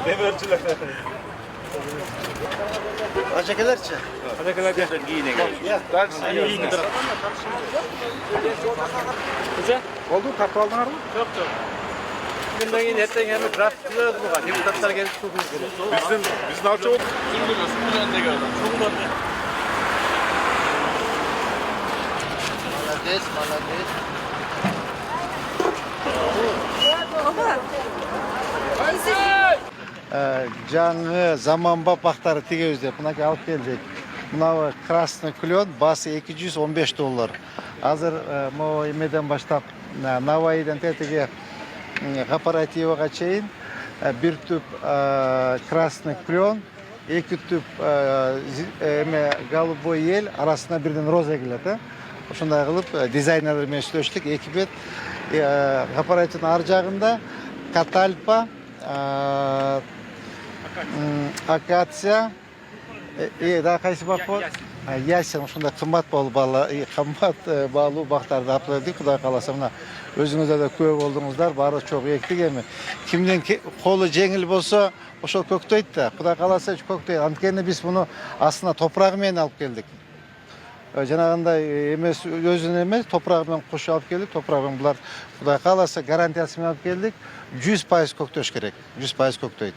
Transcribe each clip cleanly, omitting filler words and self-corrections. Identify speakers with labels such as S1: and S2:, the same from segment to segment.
S1: Demirciler.
S2: Acakelerçi.
S1: Acakeler giyine geliyor. Giyine.
S3: Hoca?
S1: Oldu kartı aldın mı?
S3: Yok yok. Bugünden yine hepten gelmiş rahatsızlığız bu var. Депутаттар gelip çok üzgünüz.
S1: Biz ne yapacağız?
S3: Kim biliyorsun? Bu yönde gördüm. Çok uzatlı.
S2: Malades, malades. Жаңы заманба бақтары тегеуізде мынакей алып келдік. Мынау красный клен басы $215. Азыр mo эмеден баштап Навайдан тетиге кооперативага чейин бир түп красный клен, эки түп эме голубой ел арасына бирден роза келет. Ошондой кылып дизайнерлер менен сүйлөштүк. Эки бет кооперативдин ар жагында катальпа, акация, да кайсы бак болот? Ясен, ошондой кымбат баалуу бактарды алып келдик. Кудай кааласа мына өзүңүздөр да күбө болдуңуздар. Баары чогуу эктик эми. Кимдин колу жеңил болсо, ошол көктөйт да. Кудай кааласа көктөйт. Анткени биз муну астына топурагы менен алып келдик. Жанагындай эмес, өзүнүн эмес, топурагы менен кошуп алып келдик. Топурагы менен булар Кудай кааласа гарантиясы менен алып келдик. 100% көктөш керек. 100% көктөйт.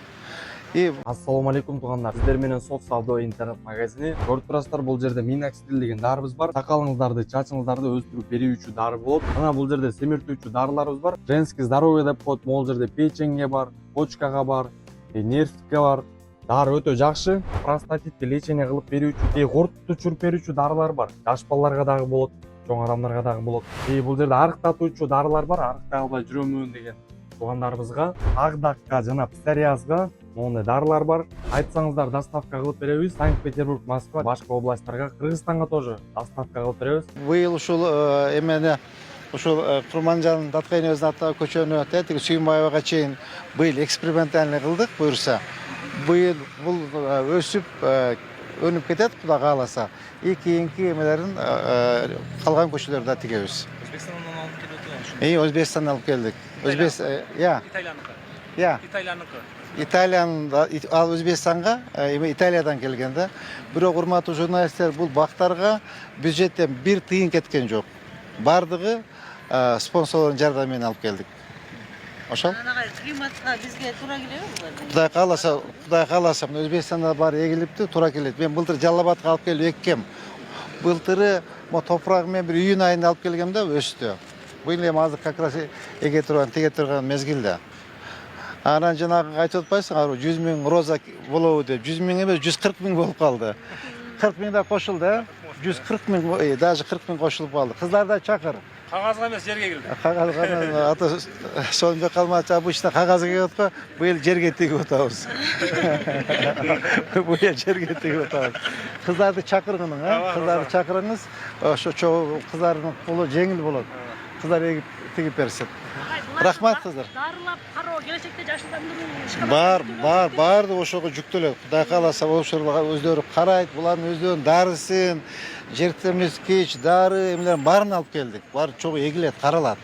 S4: Ассаламу алейкум туугандар. Сиздер менен Сот Савдо интернет магазини. Көрүп турасыздар, бул жерде Minoxidil деген дарыбыз бар. Сакалыңыздарды, чачыңыздарды өстүрүп берүүчү дары болот. Ана бул жерде семиртүүчү дарыларыбыз бар. Женский здоровье деп коет. Могул жерде печеньге бар, почкага бар, нервке бар. Дары өтө жакшы. Простатитти лечение кылып берүүчү, куртту чүрүп берүүчү дарылар бар. Жаш балдарга дагы болот, чоң адамдарга дагы болот. Бул жерде арыктатуучу дарылар бар. Арыктай албай жүрөмүн деген туугандарыбызга, агдакка жана псориазга мондай дарылар бар. Айтсаңыздар доставка кылып беребиз. Санкт-Петербург, Москва, башка областтарга, Кыргызстанга тоже доставка кылып беребиз.
S2: Быйыл ушул эмени ушул Курманжан Таткайныбыздын аттагы көчөнү тетиги Сүйүнбаевага чейин быйыл экспериментальный кылдык. Буюрса быйыл бул өсүп өнүп кетет, Кудай кааласа. Кийинки эмелерин калган көчөлөрдө да тигебиз.
S3: Өзбекстандан алып келип отурган.
S2: Өзбекстандан алып келдик.
S3: Италияныкы.
S2: Италиянын ал Өзбекстанга, Италиядан келген да. Бирок урматтуу журналисттер, бул бактарга бюджеттен бир тыйын кеткен жок. Бардыгы спонсорлордун жардамы менен алып келдик. Ошол.
S5: Климатка бизге туура келеби
S2: булар? Кудай кааласа, Өзбекстанда бар эгилипти, туура келет. Мен былтыр Жалал Абадка алып келип эккем. Былтыры мо топурагы менен бир июнь айында алып келгем да өстү. Быйыл эми азыр как раз эге турган, теге турган мезгилде. Анан жанагы айтып атпайсыңарбы, 100 000 роза болобу деп. 100 000 эмес, 140 000 болуп калды. 40 000 да кошулду, 140 000, даже 40 000 кошулуп калды. Кыздар да чакыр.
S3: Кагазга эмес, жерге келди.
S2: Кагазга ата сонбек калмачы обычно кагазга келет го, быйыл жерге тигип атабыз. Быйыл жерге тигип атабыз. Кыздарды чакыргынын, кыздарды чакырыңыз. Ошо чогуу кыздардын колу жеңил болот. Кыздар эгип тигип берсин. Рахмат кыздар.
S5: Дарылап кароо келечекте жашылдандыруу
S2: Баарды ошого жүктөлөт. Кудай кааласа ошолорго өздөрү карайт, булардын өздөрүнүн дарысын, жертемес кеч, дары эмелерин баарын алып келдик. Баары чогуу эгилет, каралат.